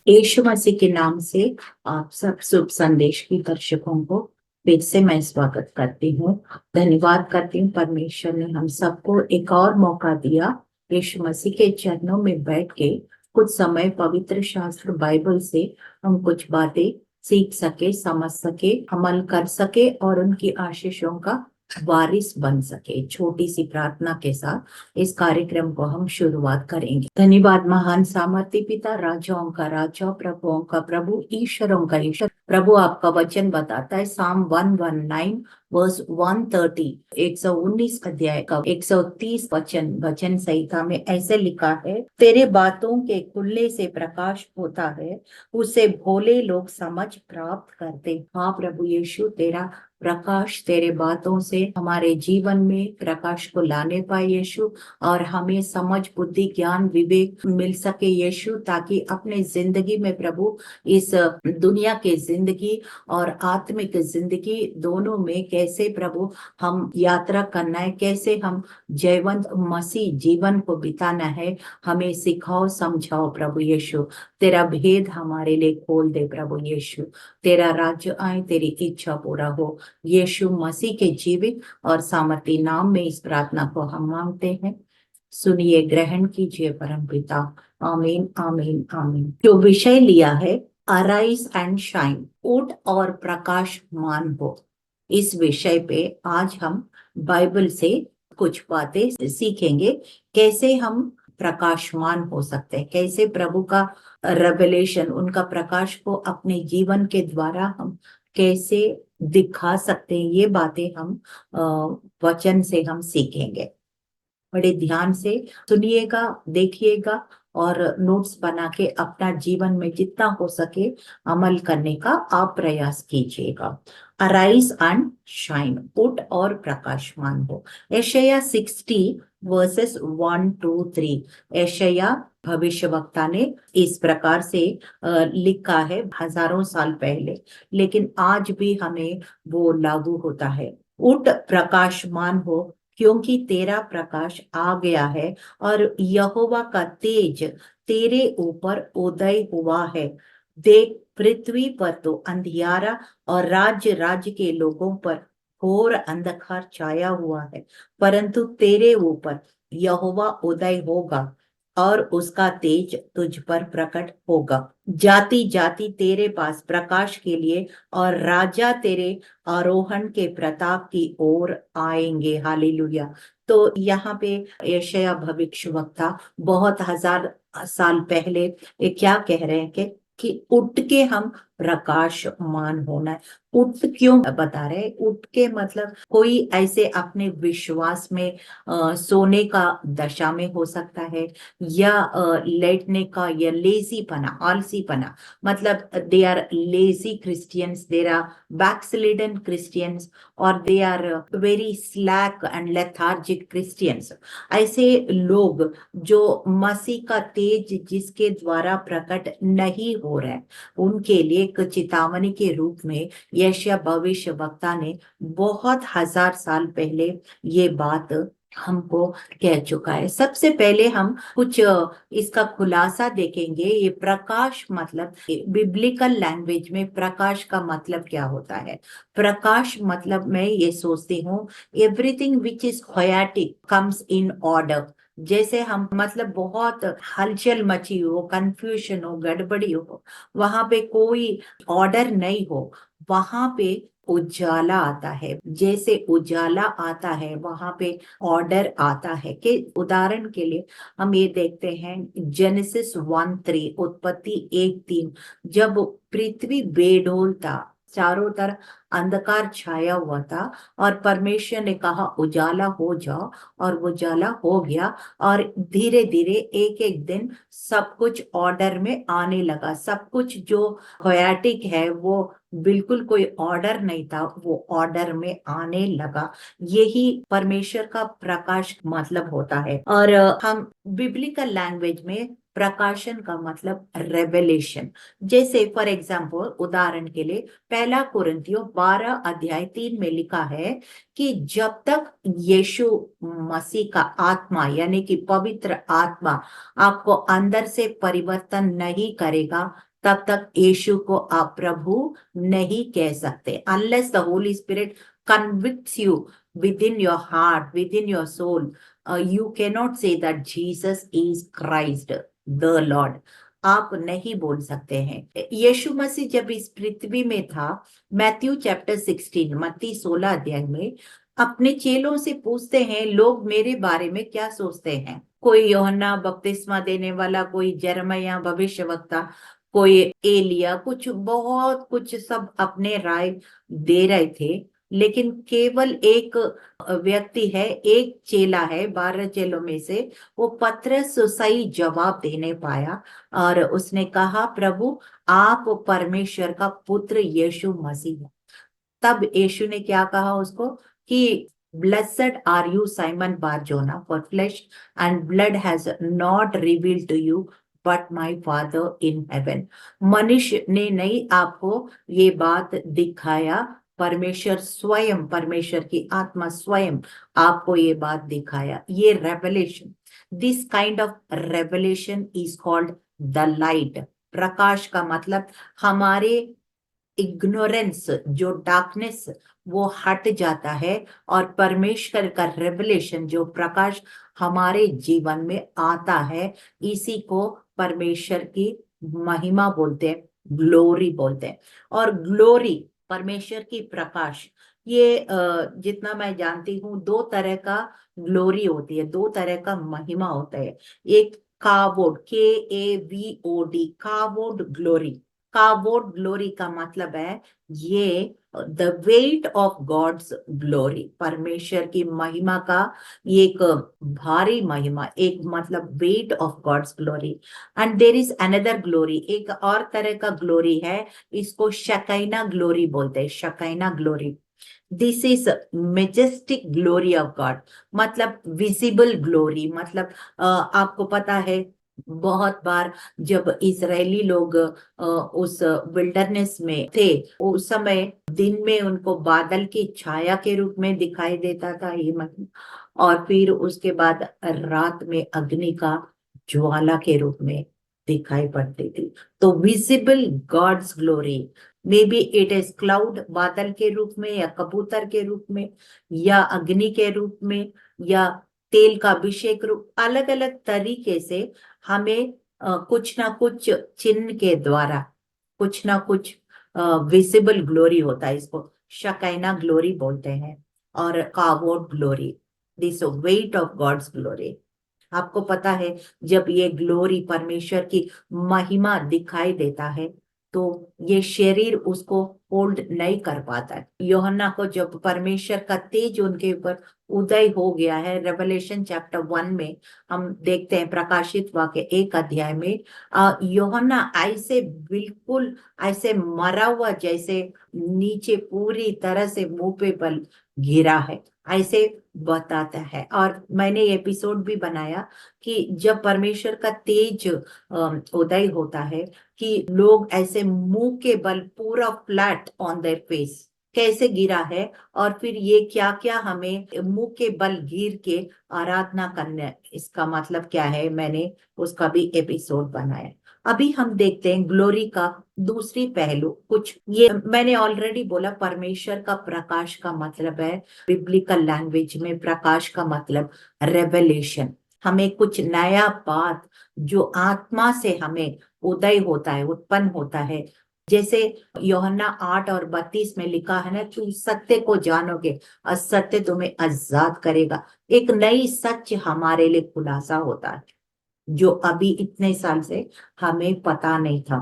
यीशु मसीह के नाम से आप सब शुभ संदेश की दर्शकों को फिर से मैं स्वागत करती हूँ। धन्यवाद करती हूँ, परमेश्वर ने हम सबको एक और मौका दिया यीशु मसीह के चरणों में बैठ के कुछ समय पवित्र शास्त्र बाइबल से हम कुछ बातें सीख सके, समझ सके, अमल कर सके और उनकी आशीषों का वारिस बन सके। छोटी सी प्रार्थना के साथ इस कार्यक्रम को हम शुरुआत करेंगे। धन्यवाद महान सामर्थ्य पिता, राजाओं का राजा, प्रभुओं का प्रभु, ईश्वरों का ईश्वर। प्रभु आपका वचन बताता है साम 119 वर्स 130, 119 अध्याय का 130 वचन संहिता में ऐसे लिखा है, तेरे बातों के खुलने से प्रकाश होता है, उसे भोले लोग समझ प्राप्त करते। हाँ प्रभु यीशु, तेरा प्रकाश तेरे बातों से हमारे जीवन में प्रकाश को लाने पाए यीशु, और हमें समझ, बुद्धि, ज्ञान, विवेक मिल सके यीशु, ताकि अपने जिंदगी में प्रभु इस दुनिया के जिंदगी और आत्मिक जिंदगी दोनों में कैसे प्रभु हम यात्रा करना है, कैसे हम जयवंत मसीह जीवन को बिताना है, हमें सिखाओ, समझाओ प्रभु यीशु। तेरा भेद हमारे लिए खोल दे प्रभु यीशु। तेरा राज्य आए, तेरी इच्छा पूरा हो। यीशु मसीह के जीवित और सामर्थी नाम में इस प्रार्थना को हम मांगते हैं। सुनिए, ग्रहण कीजिए परम पिता। आमीन, आमीन, आमीन। जो विषय लिया है, अराइज एंड शाइन, उठ और प्रकाशमान हो। इस विषय पे आज हम बाइबल से कुछ बातें सीखेंगे, कैसे हम प्रकाशमान हो सकते हैं, कैसे प्रभु का रेवलेशन, उनका प्रकाश को अपने जीवन के द्वारा हम कैसे दिखा सकते हैं। ये बातें हम वचन से हम सीखेंगे। बड़े ध्यान से सुनिएगा, देखिएगा और नोट्स बना के अपना जीवन में जितना हो सके अमल करने का आप प्रयास कीजिएगा। अराइज एंड शाइन, उठ और प्रकाशमान हो। यशायाह 60 वर्सेस 1 2 3। यशायाह भविष्यवक्ता ने इस प्रकार से लिखा है हजारों साल पहले, लेकिन आज भी हमें वो लागू होता है। उठ, प्रकाशमान हो, क्योंकि तेरा प्रकाश आ गया है और यहोवा का तेज तेरे ऊपर उदय हुआ है। देख, पृथ्वी पर तो अंधियारा और राज्य राज्य के लोगों पर घोर अंधकार छाया हुआ है, परंतु तेरे ऊपर यहोवा उदय होगा और उसका तेज तुझ पर प्रकट होगा। जाति जाति तेरे पास प्रकाश के लिए और राजा तेरे आरोहण के प्रताप की ओर आएंगे। हालेलुया। तो यहाँ पे यशायाह भविष्यवक्ता बहुत हजार साल पहले ये क्या कह रहे हैं कि उठ के हम प्रकाशमान होना है। उठ क्यों बता रहे हैं? उठ के मतलब कोई ऐसे अपने विश्वास में सोने का दशा में हो सकता है, या लेटने का, या लेजीपना, आलसीपना, मतलब they are lazy Christians, there are backslidden Christians, और they are very slack and lethargic Christians. ऐसे लोग जो मसीह का तेज जिसके द्वारा प्रकट नहीं हो रहा है, उनके लिए एक चेतावनी के रूप में यशायाह भविष्यवक्ता ने बहुत हजार साल पहले ये बात हमको कह चुका है। सबसे पहले हम कुछ इसका खुलासा देखेंगे। ये प्रकाश मतलब, बिब्लिकल लैंग्वेज में प्रकाश का मतलब क्या होता है। प्रकाश मतलब मैं ये सोचती हूँ, everything which is chaotic comes in order. जैसे हम मतलब बहुत हलचल मची हो, कंफ्यूजन हो, गड़बड़ी हो, वहां पे कोई ऑर्डर नहीं हो, वहां पे उजाला आता है। जैसे उजाला आता है वहां पे ऑर्डर आता है। कि उदाहरण के लिए हम ये देखते हैं जेनेसिस 1:3, उत्पत्ति 1:3, जब पृथ्वी बेडोल था, चारों तरफ अंधकार छाया हुआ था, और परमेश्वर ने कहा उजाला हो जाओ, और वो उजाला हो गया, और धीरे धीरे एक एक दिन सब कुछ ऑर्डर में आने लगा। सब कुछ जो होयाटिक है, वो बिल्कुल कोई ऑर्डर नहीं था, वो ऑर्डर में आने लगा। यही परमेश्वर का प्रकाश मतलब होता है। और हम बिब्लिकल लैंग्वेज में प्रकाशन का मतलब रेवलेशन। जैसे फॉर एग्जाम्पल, उदाहरण के लिए 1 कुरिन्थियों 12 अध्याय 3 में लिखा है कि जब तक यीशु मसीह का आत्मा यानी कि पवित्र आत्मा आपको अंदर से परिवर्तन नहीं करेगा, तब तक यीशु को आप प्रभु नहीं कह सकते। Unless the Holi spirit convicts you within your heart, within your soul, you cannot say that Jesus is Christ, the Lord. आप नहीं बोल सकते हैं। यीशु मसीह जब इस पृथ्वी में था, मैथ्यू चैप्टर 16, मत्ती 16 अध्याय में अपने चेलों से पूछते हैं, लोग मेरे बारे में क्या सोचते हैं? कोई यूहन्ना बपतिस्मा देने वाला, कोई यिर्मयाह भविष्यवक्ता, कोई एलिया, कुछ बहुत कुछ सब अपने राय दे रहे थे। लेकिन केवल एक व्यक्ति है, एक चेला है 12 चेलों में से, वो पतरस सही जवाब देने पाया और उसने कहा, प्रभु आप परमेश्वर का पुत्र यीशु मसीह है। तब यीशु ने क्या कहा उसको कि blessed are you Simon Bar Jonah, for flesh and blood has not revealed to you but my father in heaven. मनुष्य ने नहीं आपको ये बात दिखाया, परमेश्वर स्वयं, परमेश्वर की आत्मा स्वयं आपको ये बात दिखाया। ये revelation, this kind of revelation is called the light. प्रकाश का मतलब हमारे इग्नोरेंस, जो डार्कनेस, वो हट जाता है और परमेश्वर का रेवलेशन, जो प्रकाश हमारे जीवन में आता है, इसी को परमेश्वर की महिमा बोलते हैं, ग्लोरी बोलते हैं। और ग्लोरी, परमेश्वर की प्रकाश, ये जितना मैं जानती हूँ, दो तरह का ग्लोरी होती है, दो तरह का महिमा होता है। एक कावोड, KAVOD, कावोड ग्लोरी। कावोड ग्लोरी का मतलब है ये the weight of God's glory, परमेश्वर की महिमा का एक भारी महिमा, एक मतलब weight of God's glory. And there is another glory, एक और तरह का ग्लोरी है, इसको शकाइना ग्लोरी बोलते हैं, Shekinah glory. This is majestic glory of God, मतलब विजिबल ग्लोरी। मतलब आपको पता है, बहुत बार जब इजरायली लोग उस विल्डरनेस में थे, उस समय दिन में उनको बादल की छाया के रूप में दिखाई देता था ये मतलब, और फिर उसके बाद रात में अग्नि का ज्वाला के रूप में दिखाई पड़ती थी। तो visible God's glory, may be it is cloud, बादल के रूप में, या कबूतर के रूप में, या अग्नि के रूप में, या तेल का अभिषेक रूप, अलग अलग तरीके से हमें कुछ ना कुछ चिन्ह के द्वारा कुछ ना कुछ विजिबल ग्लोरी होता है। इसको शकाइना ग्लोरी बोलते हैं और Kavod glory, this weight of God's glory. आपको पता है, जब ये ग्लोरी, परमेश्वर की महिमा दिखाई देता है, तो ये शरीर उसको होल्ड नहीं कर पाता है। यूहन्ना को जब परमेश्वर का तेज उनके ऊपर उदय हो गया है, रेवलेशन चैप्टर 1 में हम देखते हैं, प्रकाशित वाक्य 1 अध्याय में, यूहन्ना ऐसे बिल्कुल ऐसे मरा हुआ जैसे नीचे पूरी तरह से मुंह पे बल गिरा है, ऐसे बताता है। और मैंने एपिसोड भी बनाया कि जब परमेश्वर का तेज उदय होता है, कि लोग ऐसे मुंह के बल पूरा फ्लैट ऑन देयर फेस कैसे गिरा है, और फिर ये क्या क्या हमें मुंह के बल गिर के आराधना करना, इसका मतलब क्या है, मैंने उसका भी एपिसोड बनाया। अभी हम देखते हैं ग्लोरी का दूसरी पहलू। कुछ ये मैंने ऑलरेडी बोला, परमेश्वर का प्रकाश का मतलब है, बिब्लिकल लैंग्वेज में प्रकाश का मतलब रेवलेशन, हमें कुछ नया बात जो आत्मा से हमें उदय होता है, उत्पन्न होता है। जैसे यूहन्ना 8:32 में लिखा है ना, तुम सत्य को जानोगे और सत्य तुम्हें आजाद करेगा। एक नई सच हमारे लिए खुलासा होता है, जो अभी इतने साल से हमें पता नहीं था,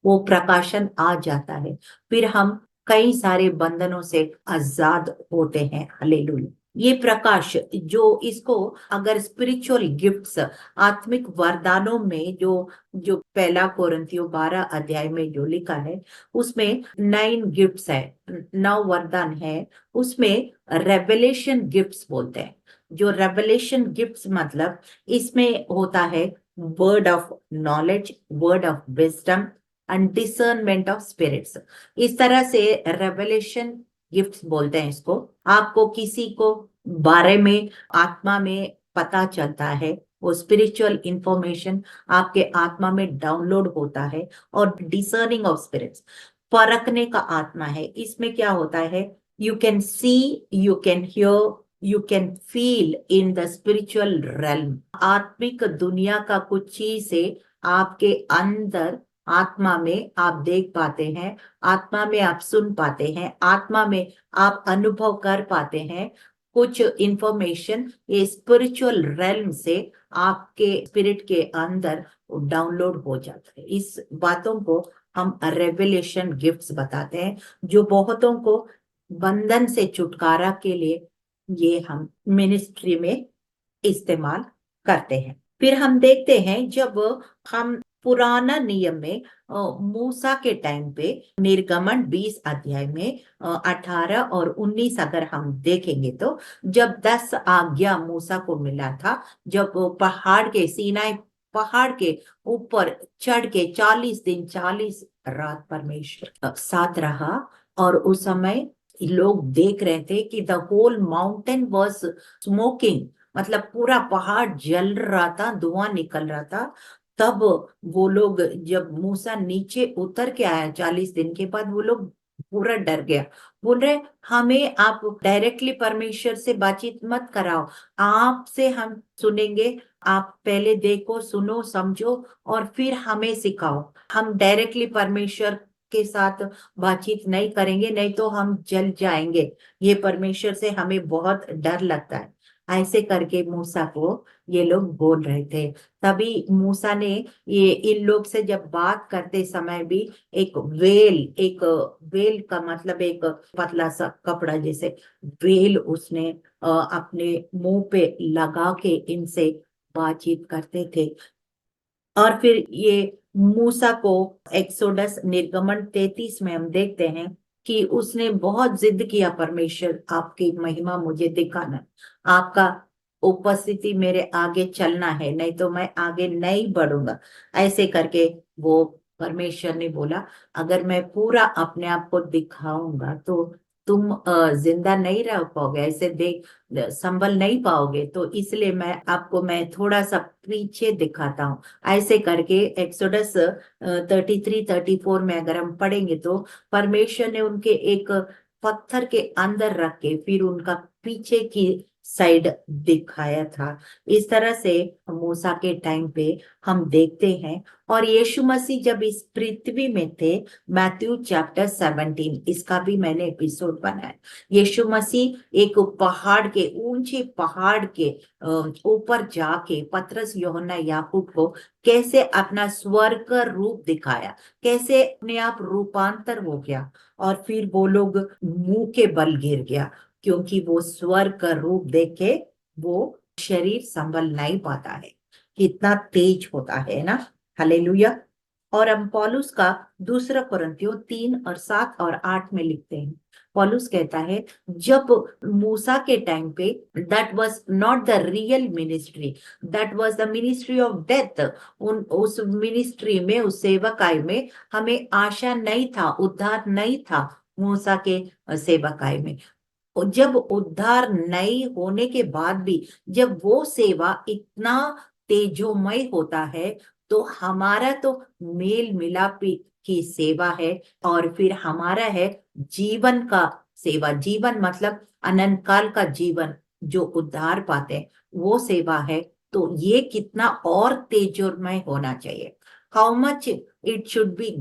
वो प्रकाशन आ जाता है, फिर हम कई सारे बंधनों से आजाद होते हैं। हालेलुया। ये प्रकाश, जो इसको अगर स्पिरिचुअल गिफ्ट्स, आत्मिक वरदानों में, जो जो पहला कोरिन्थियों 12 अध्याय में जो लिखा है, उसमें 9 गिफ्ट्स है, 9 वरदान है, उसमें रेवलेशन गिफ्ट्स बोलते हैं। जो रेवलेशन गिफ्ट्स मतलब इसमें होता है word of knowledge, word of wisdom and discernment of spirits. इस तरह से रेवलेशन गिफ्ट्स बोलते हैं इसको। आपको किसी को बारे में आत्मा में पता चलता है वो स्पिरिचुअल इंफॉर्मेशन आपके आत्मा में डाउनलोड होता है। और डिसर्निंग ऑफ स्पिरिट्स, परखने का आत्मा है। इसमें क्या होता है, you can see, you can hear, you can feel in the spiritual realm. आत्मिक दुनिया का कुछ चीज से आपके अंदर, आत्मा में आप देख पाते हैं, आत्मा में आप सुन पाते हैं, आत्मा में आप अनुभव कर पाते हैं। कुछ इंफॉर्मेशन ये स्पिरिचुअल रेल्म से आपके स्पिरिट के अंदर डाउनलोड हो जाता है। इस बातों को हम रेवलेशन गिफ्ट्स बताते हैं, जो बहुतों को बंधन से छुटकारा के लिए ये हम मिनिस्ट्री में इस्तेमाल करते हैं। फिर हम देखते हैं, जब हम पुराना नियम में मूसा के टाइम पे निर्गमन 20 अध्याय में 18 और 19 अगर हम देखेंगे, तो जब 10 आज्ञा मूसा को मिला था, जब वो पहाड़ के, सीनाई पहाड़ के ऊपर चढ़ के 40 दिन 40 रात परमेश्वर साथ रहा, और उस समय लोग देख रहे थे कि the whole mountain was smoking, मतलब पूरा पहाड़ जल रहा था, धुआं निकल रहा था। तब वो लोग, जब मूसा नीचे उतर के आया 40 दिन के बाद, वो लोग पूरा डर गया। बोल रहे, हमें आप डायरेक्टली परमेश्वर से बातचीत मत कराओ, आपसे हम सुनेंगे, आप पहले देखो, सुनो, समझो और फिर हमें सिखाओ। हम डायरेक्टली परमेश्वर के साथ बातचीत नहीं करेंगे, नहीं तो हम जल जाएंगे, ये परमेश्वर से हमें बहुत डर लगता है। ऐसे करके मूसा को ये लोग बोल रहे थे। तभी मूसा ने ये इन लोग से जब बात करते समय भी एक वेल का मतलब एक पतला सा कपड़ा जैसे वेल उसने अपने मुंह पे लगा के इनसे बातचीत करते थे। और फिर ये मूसा को एक्सोडस निर्गमन 33 में हम देखते हैं कि उसने बहुत जिद किया, परमेश्वर आपकी महिमा मुझे दिखाना, आपका उपस्थिति मेरे आगे चलना है, नहीं तो मैं आगे नहीं बढ़ूंगा। ऐसे करके वो परमेश्वर ने बोला, अगर मैं पूरा अपने आप को दिखाऊंगा तो तुम जिंदा नहीं रह पाओगे, ऐसे देख संभल नहीं पाओगे, तो इसलिए मैं थोड़ा सा पीछे दिखाता हूँ। ऐसे करके एक्सोडस 33-34 में अगर हम पढ़ेंगे, तो परमेश्वर ने उनके एक पत्थर के अंदर रख के फिर उनका पीछे की साइड दिखाया था। इस तरह से मूसा के टाइम पे हम देखते हैं। और यीशु मसीह जब इस पृथ्वी में थे, मैथ्यू चैप्टर 17, इसका भी मैंने एपिसोड बनाया। यीशु मसीह एक पहाड़ के, ऊंचे पहाड़ के ऊपर जाके पतरस, यूहन्ना, याकूब को कैसे अपना स्वर्ग का रूप दिखाया, कैसे अपने आप रूपांतर हो गया, और फिर वो लोग मुंह के बल गिर गया, क्योंकि वो स्वर्ग का रूप देख के वो शरीर संभल नहीं पाता है, कितना तेज होता है ना। हालेलुया। और हम पौलुस का दूसरा कुरिन्थियों 3:7 और 8 में लिखते हैं। पौलुस कहता है, जब मूसा के टाइम पे that was not the real ministry, that was the ministry of death. उस मिनिस्ट्री में, उस सेवकाई में हमें आशा नहीं था, उद्धार नहीं था मूसा के सेवकाई में। और जब उद्धार नहीं होने के बाद भी जब वो सेवा इतना तेजोमय होता है, तो हमारा तो मेल मिलाप की सेवा है, और फिर हमारा है जीवन का सेवा। जीवन मतलब अनंत काल का जीवन, जो उद्धार पाते हैं, वो सेवा है। तो ये कितना और तेजोमय होना चाहिए। How much it should be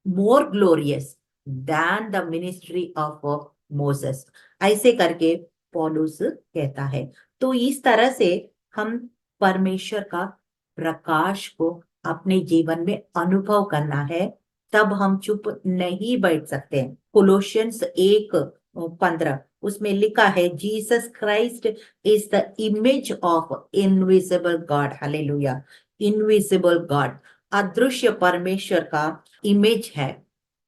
more glorious than the ministry of Moses. ऐसे करके पौलुस कहता है। तो इस तरह से हम परमेश्वर का प्रकाश को अपने जीवन में अनुभव करना है, तब हम चुप नहीं बैठ सकते। कोलोशियंस 1:15 उसमें लिखा है, Jesus Christ is the image of invisible God. Hallelujah. Invisible God, अदृश्य परमेश्वर का इमेज है,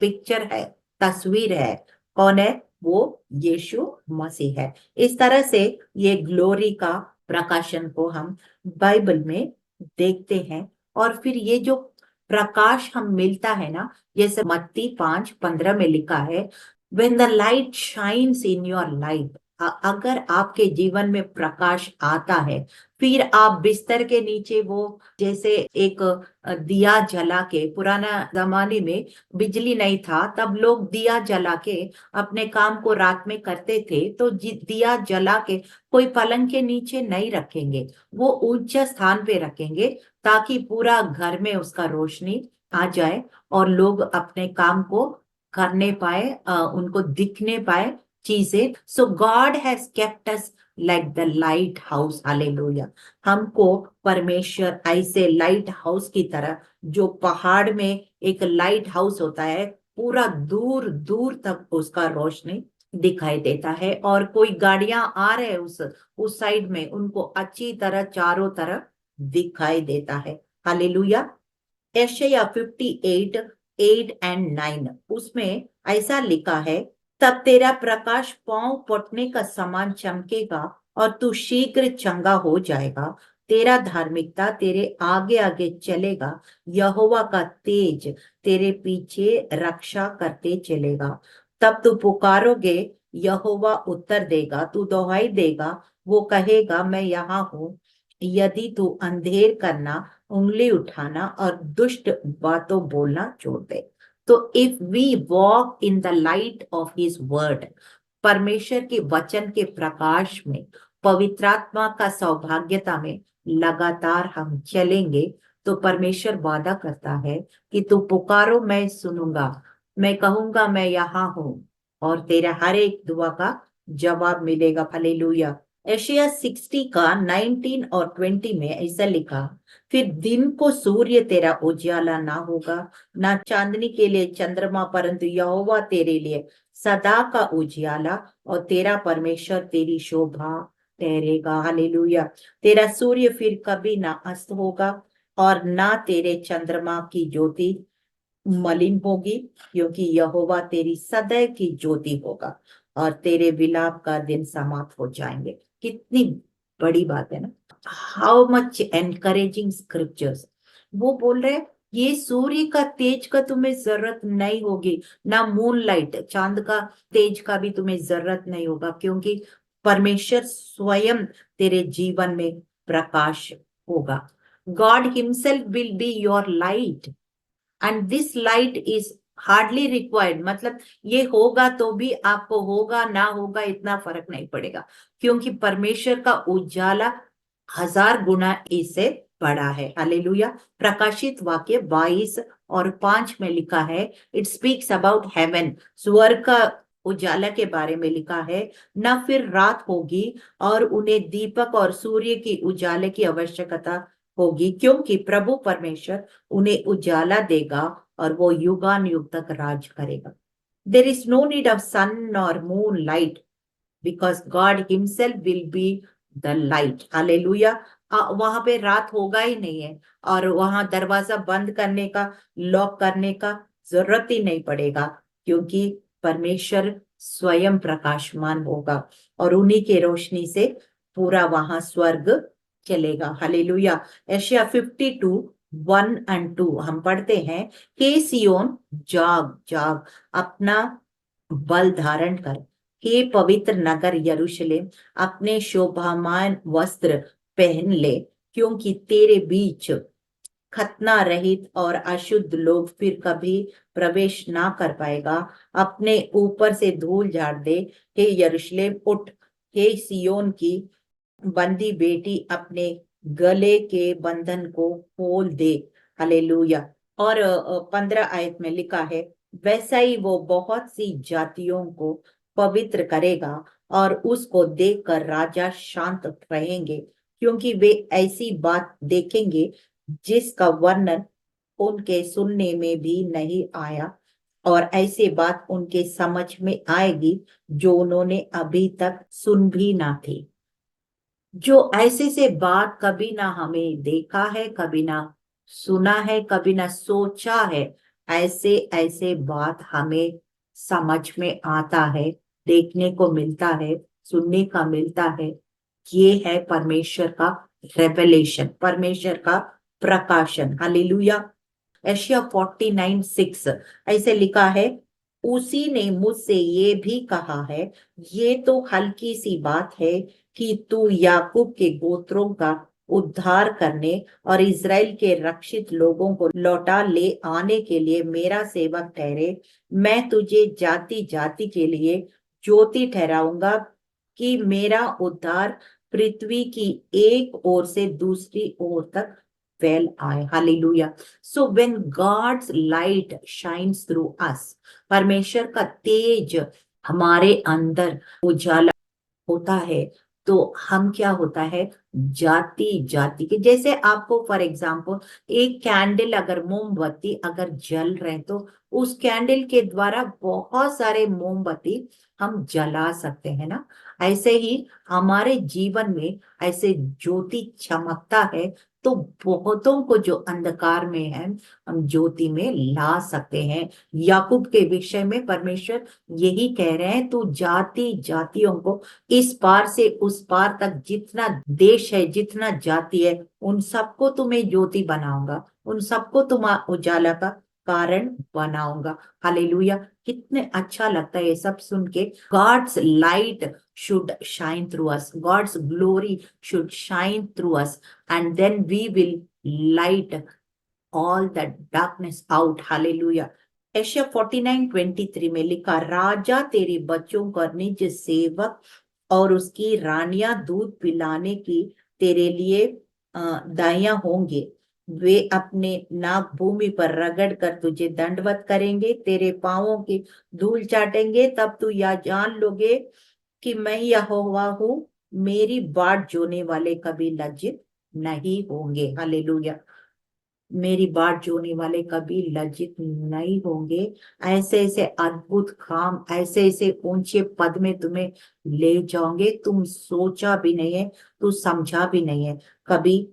पिक्चर है, तस्वीर है। कौन है वो? यीशु मसीह है। इस तरह से ये ग्लोरी का प्रकाशन को हम बाइबल में देखते हैं। और फिर ये जो प्रकाश हम मिलता है ना, जैसे मत्ती 5:15 में लिखा है, when the light shines in your life, अगर आपके जीवन में प्रकाश आता है, फिर आप बिस्तर के नीचे वो जैसे एक दिया जला के, पुराना जमाने में बिजली नहीं था तब लोग दिया जला के अपने काम को रात में करते थे, तो दिया जला के कोई पलंग के नीचे नहीं रखेंगे, वो ऊंचे स्थान पे रखेंगे ताकि पूरा घर में उसका रोशनी आ जाए और लोग अपने काम को करने पाए, उनको दिखने पाए चीजें। So God has kept us like the lighthouse, hallelujah. हमको परमेश्वर ऐसे लाइट हाउस की तरह, जो पहाड़ में एक लाइट हाउस होता है, पूरा दूर दूर तक उसका रोशनी दिखाई देता है, और कोई गाड़ियां आ रहे हैं उस साइड में, उनको अच्छी तरह चारों तरफ दिखाई देता है, हालेलुया। यशायाह 58, 8 और 9, उसमें ऐसा लिखा है, तब तेरा प्रकाश पांव पटने का समान चमकेगा और तू शीघ्र चंगा हो जाएगा। तेरा धार्मिकता तेरे आगे आगे चलेगा, यहोवा का तेज तेरे पीछे रक्षा करते चलेगा। तब तू पुकारोगे, यहोवा उत्तर देगा, तू दुहाई देगा, वो कहेगा मैं यहाँ हूँ। यदि तू अंधेर करना, उंगली उठाना और दुष्ट बातों बोलना छोड़ दे, तो if we walk in the light of his word, परमेश्वर के वचन के प्रकाश में, पवित्रात्मा का सौभाग्यता में लगातार हम चलेंगे, तो परमेश्वर वादा करता है कि तू पुकारो मैं सुनूंगा, मैं कहूंगा मैं यहाँ हूं, और तेरा हर एक दुआ का जवाब मिलेगा, हालेलुया। एशिया 60 का 19 और 20 में ऐसा लिखा, फिर दिन को सूर्य तेरा उजियाला ना होगा, ना चांदनी के लिए चंद्रमा, परंतु यहोवा तेरे लिए सदा का उजियाला और तेरा परमेश्वर तेरी शोभा ठहरेगा, हालेलुया। तेरा सूर्य फिर कभी ना अस्त होगा और ना तेरे चंद्रमा की ज्योति मलिन होगी, क्योंकि यहोवा तेरी सदैव की ज्योति होगा और तेरे विलाप का दिन समाप्त हो जाएंगे। कितनी बड़ी बात है ना, हाउ मच एनकरेजिंग स्क्रिप्चर्स। वो बोल रहे हैं, ये सूर्य का तेज का तुम्हें जरूरत नहीं होगी, ना मून लाइट, चांद का तेज का भी तुम्हें जरूरत नहीं होगा, क्योंकि परमेश्वर स्वयं तेरे जीवन में प्रकाश होगा। God himself will be your light and this light is hardly required, मतलब ये होगा तो भी आपको होगा ना होगा इतना फर्क नहीं पड़ेगा, क्योंकि परमेश्वर का उजाला 1000 गुना इससे बड़ा है, हालेलुया। प्रकाशित वाक्य 22 और 5 में लिखा है, इट स्पीक्स अबाउट हेवन, स्वर्ग का उजाला के बारे में लिखा है, न फिर रात होगी और उन्हें दीपक और सूर्य की उजाले की आवश्यकता होगी, क्योंकि प्रभु परमेश्वर उन्हें उजाला देगा और वो युगान युग तक राज करेगा। There is no need of sun और moonlight, because God himself will be the light, hallelujah. वहां पे रात होगा ही नहीं है, और वहां दरवाजा बंद करने का, लॉक करने का जरूरत ही नहीं पड़ेगा, क्योंकि परमेश्वर स्वयं प्रकाशमान होगा और उन्हीं के रोशनी से पूरा वहां स्वर्ग चलेगा, हालेलुया। एशिया 52, 1 और 2 हम पढ़ते हैं, हे सियोन जाग जाग, अपना बल धारण कर, हे पवित्र नगर यरूशलेम अपने शोभामान वस्त्र पहन ले, क्योंकि तेरे बीच खतना रहित और अशुद्ध लोग फिर कभी प्रवेश ना कर पाएगा। अपने ऊपर से धूल झाड़ दे, हे यरूशलेम उठ, हे सियोन की बंदी बेटी अपने गले के बंधन को खोल दे, हालेलुया। और 15 आयत में लिखा है, वैसा ही वो बहुत सी जातियों को पवित्र करेगा और उसको देखकर राजा शांत रहेंगे, क्योंकि वे ऐसी बात देखेंगे जिसका वर्णन उनके सुनने में भी नहीं आया, और ऐसी बात उनके समझ में आएगी जो उन्होंने अभी तक सुन भी ना थी। जो ऐसे से बात कभी ना हमें देखा है, कभी ना सुना है, कभी ना सोचा है, ऐसे ऐसे बात हमें समझ में आता है, देखने को मिलता है, सुनने का मिलता है। ये है परमेश्वर का रेवलेशन, परमेश्वर का प्रकाशन, हालेलुया। एशिया 49:6 ऐसे लिखा है, उसी ने मुझसे ये भी कहा है, ये तो हल्की सी बात है कि तू याकूब के गोत्रों का उद्धार करने और इज़राइल के रक्षित लोगों को लौटा ले आने के लिए मेरा सेवक ठहरे। मैं तुझे जाति जाति के लिए ज्योति ठहराऊंगा कि मेरा उद्धार पृथ्वी की एक ओर से दूसरी ओर तक फैल आए। Hallelujah. So when God's light shines through us, परमेश्वर का तेज हमारे अंदर उजाला होता है, तो हम क्या होता है, जाति जाति के जैसे आपको फॉर एग्जाम्पल एक कैंडल, अगर मोमबत्ती अगर जल रहे तो उस कैंडल के द्वारा बहुत सारे मोमबत्ती हम जला सकते हैं ना। ऐसे ही हमारे जीवन में ऐसे ज्योति चमकता है, तो बहुतों को जो अंधकार में है हम ज्योति में ला सकते हैं। याकूब के विषय में परमेश्वर यही कह रहे हैं, तू जाति जातियों को इस पार से उस पार तक जितना देश है, जितना जाति है, उन सबको तुम्हें ज्योति बनाऊंगा, उन सबको तुम उजाला का कारण बनाऊंगा। हालेलुया। कितने अच्छा लगता है ये सब सुन के। God's light should shine through us, God's glory should shine through us, and then we will light all that darkness out. Hallelujah. एशिया 49:23 में लिखा, राजा तेरे बच्चों का निज सेवक और उसकी रानियां दूध पिलाने की तेरे लिए दाइयां होंगे। वे अपने नाक भूमि पर रगड़ कर तुझे दंडवत करेंगे, तेरे पांवों की धूल चाटेंगे। तब तू यह जान लोगे कि मैं यहोवा हूँ, मेरी बाट जोने वाले कभी लज्जित नहीं होंगे। हालेलुया। मेरी बाट जोने वाले कभी लज्जित नहीं होंगे। ऐसे ऐसे अद्भुत काम, ऐसे ऐसे ऊंचे पद में तुम्हें ले जाओगे, तुम सोचा भी नहीं है, तू समझा भी नहीं है, कभी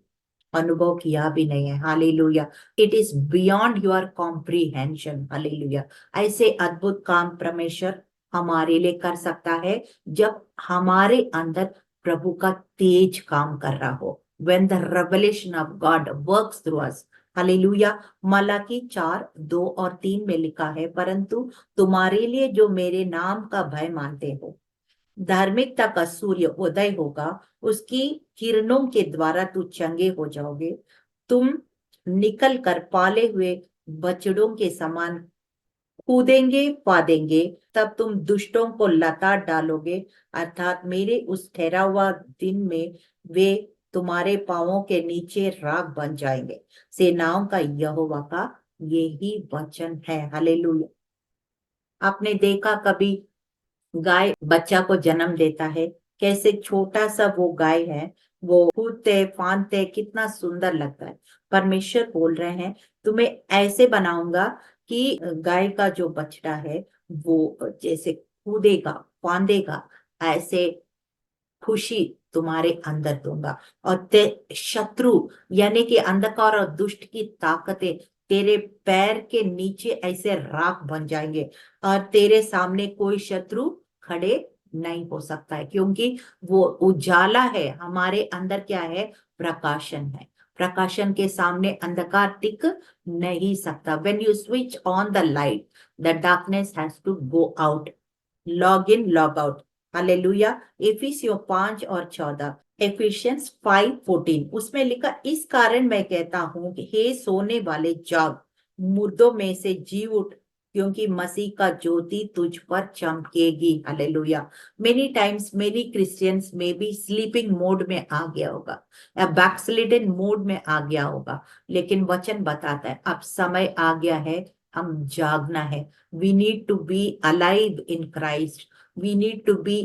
अनुभव किया भी नहीं है। Hallelujah. It is beyond your comprehension. Hallelujah. ऐसे अद्भुत काम परमेश्वर हमारे लिए कर सकता है जब हमारे अंदर प्रभु का तेज काम कर रहा हो। when the revelation of God works through us। Hallelujah. Malachi 4:2 और 3 में लिखा है, परंतु तुम्हारे लिए जो मेरे नाम का भय मानते हो, धार्मिकता का सूर्य उदय होगा, उसकी किरणों के द्वारा तू चंगे हो जाओगे। तुम निकल कर पाले हुए बछड़ों के समान कूदेंगे फादेंगे, तब तुम दुष्टों को लताड़ डालोगे, अर्थात मेरे उस ठहरा हुआ दिन में वे तुम्हारे पांवों के नीचे राख बन जाएंगे। सेनाओं का यहोवा का यही वचन है। हालेलुया। आपने देखा कभी गाय बच्चा को जन्म देता है, कैसे छोटा सा वो गाय है, वो कूदते फांदते कितना सुंदर लगता है। परमेश्वर बोल रहे हैं, तुम्हें ऐसे बनाऊंगा कि गाय का जो बछड़ा है वो जैसे कूदेगा फांदेगा, ऐसे खुशी तुम्हारे अंदर दूंगा। और ते शत्रु यानी कि अंधकार और दुष्ट की ताकतें तेरे पैर के नीचे ऐसे राख बन जाएंगे, और तेरे सामने कोई शत्रु खड़े नहीं हो सकता है, क्योंकि वो उजाला है। हमारे अंदर क्या है, प्रकाशन है। प्रकाशन के सामने अंधकार टिक नहीं सकता। When you switch on the light, the darkness has to go out। Log in log out. Hallelujah. इफिसियों 5:14, एफिशियंस 5:14, उसमें लिखा, इस कारण मैं कहता हूं कि हे सोने वाले जाग, मुर्दों में से जी उठ, क्योंकि मसीह का ज्योति तुझ पर चमकेगी। Hallelujah. Many times many Christians में भी स्लीपिंग मोड में आ गया होगा या बैकस्लिडन मोड में आ गया होगा, लेकिन वचन बताता है अब समय आ गया है, हम जागना है। We need to be alive in Christ। We need to be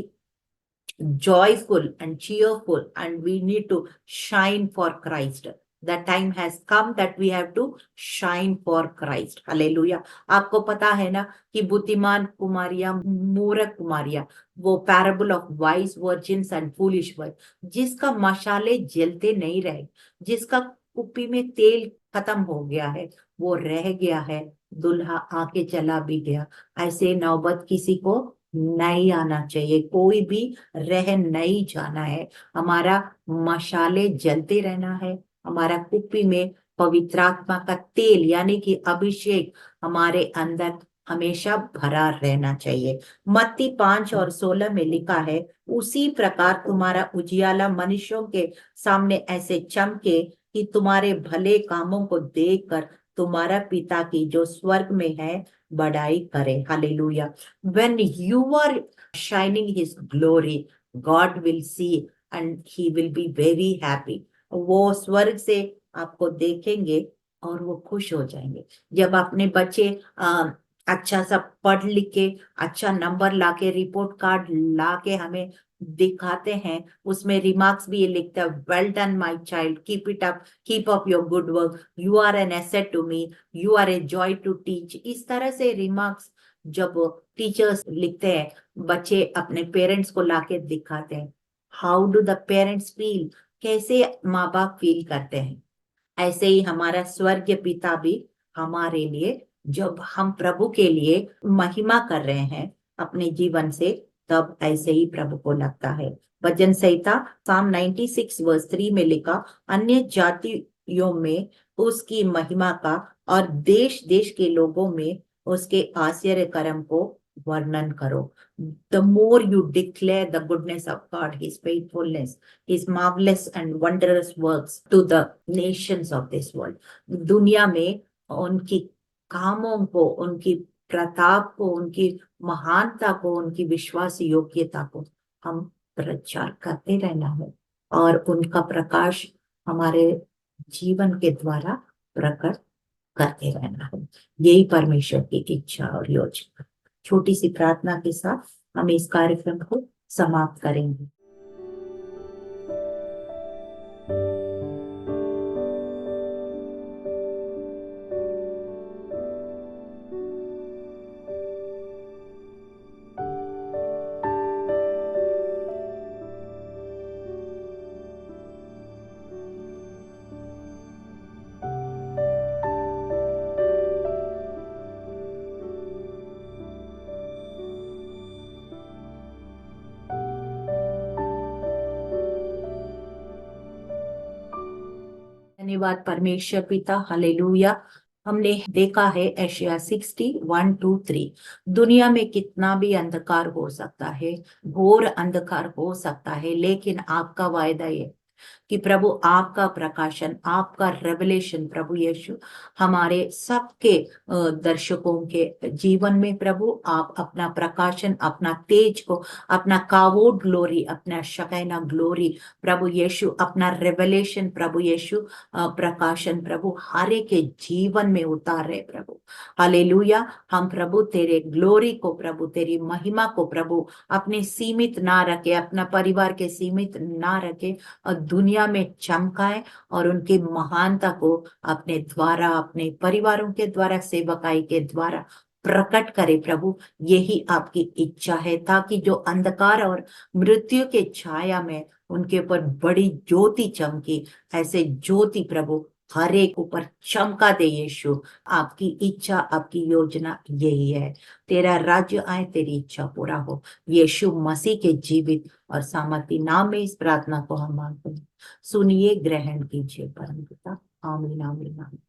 joyful and cheerful, and we need to shine for Christ। The time has come that we have to shine for Christ। Hallelujah. आपको पता है ना कि बुद्धिमान कुमारियां, मूर्ख कुमारियां, वो parable of wise virgins and foolish virgin, जिसका मशाले जलते नहीं रहे, जिसका कुप्पी में तेल खत्म हो गया है, वो रह गया है, दुल्हा आके चला भी गया। ऐसे नौबत किसी को नहीं आना चाहिए, कोई भी रह नहीं जाना है। हमारा मशाले जलते रहना है, हमारा कुप्पी में पवित्र आत्मा का तेल यानी कि अभिषेक हमारे अंदर हमेशा भरा रहना चाहिए। मत्ती 5:16 में लिखा है, उसी प्रकार तुम्हारा उजियाला मनुष्यों के सामने ऐसे चमके कि तुम्हारे भले कामों को देखकर तुम्हारा पिता की जो स्वर्ग में है बड़ाई करे। Hallelujah. When you are shining his glory, God will see and he will be very happy. वो स्वर्ग से आपको देखेंगे और वो खुश हो जाएंगे। जब अपने बच्चे अच्छा सा पढ़ लिख के अच्छा नंबर लाके रिपोर्ट कार्ड लाके हमें दिखाते हैं, उसमें रिमार्क्स भी ये लिखता है, well done my child, keep up your good work, you are an asset to me, you are a joy to teach. इस तरह से रिमार्क्स जब टीचर्स लिखते हैं, बच्चे अपने पेरेंट्स को लाके दिखाते हैं। How do the parents feel? कैसे माँ बाप फील करते हैं? ऐसे ही हमारा स्वर्गीय पिता भी हमारे लिए, जब हम प्रभु के लिए महिमा कर रहे हैं अपने जीवन से, तब ऐसे ही प्रभु को लगता है। भजन संहिता Psalm 96:3 में लिखा, अन्य जातियों में उसकी महिमा का और देश देश के लोगों में उसके आश्चर्य कर्म को वर्णन करो। The more you declare the goodness of God, His faithfulness, His marvelous and wondrous works to the nations of this world, दुनिया में उनकी कामों को, उनकी प्रताप को, उनकी महानता को, उनकी विश्वास योग्यता को हम प्रचार करते रहना है और उनका प्रकाश हमारे जीवन के द्वारा प्रकट करते रहना है। यही परमेश्वर की इच्छा और योजना। छोटी सी प्रार्थना के साथ हम इस कार्यक्रम को समाप्त करेंगे। धन्यवाद परमेश्वर पिता, हालेलुया। हमने देखा है यशायाह 60:1-3, दुनिया में कितना भी अंधकार हो सकता है, घोर अंधकार हो सकता है, लेकिन आपका वायदा है कि प्रभु आपका प्रकाशन, आपका रेवलेशन प्रभु यीशु हमारे सबके दर्शकों के जीवन में प्रभु आप अपना प्रकाशन, अपना तेज को, अपना कावोड ग्लोरी, अपना शकैना ग्लोरी प्रभु यीशु, अपना रेवलेशन प्रभु यीशु, प्रकाशन प्रभु हर एक के जीवन में उतार रहे प्रभु। हालेलुया। हम प्रभु तेरे ग्लोरी को, प्रभु तेरी महिमा को प्रभु अपने सीमित ना रखे, अपना परिवार के सीमित ना रखे और दुनिया में चमकाए और उनकी महानता को अपने द्वारा, अपने परिवारों के द्वारा, सेवकाई के द्वारा प्रकट करे प्रभु। यही आपकी इच्छा है, ताकि जो अंधकार और मृत्यु के छाया में उनके ऊपर बड़ी ज्योति चमकी, ऐसे ज्योति प्रभु हर एक ऊपर चमका दे यीशु। आपकी इच्छा, आपकी योजना यही है। तेरा राज्य आए, तेरी इच्छा पूरा हो। यीशु मसीह के जीवित और सामर्थी नाम में इस प्रार्थना को हम मांगते हैं। सुनिए, ग्रहण कीजिए परम पिता। आमीन, आमीन, आमीन।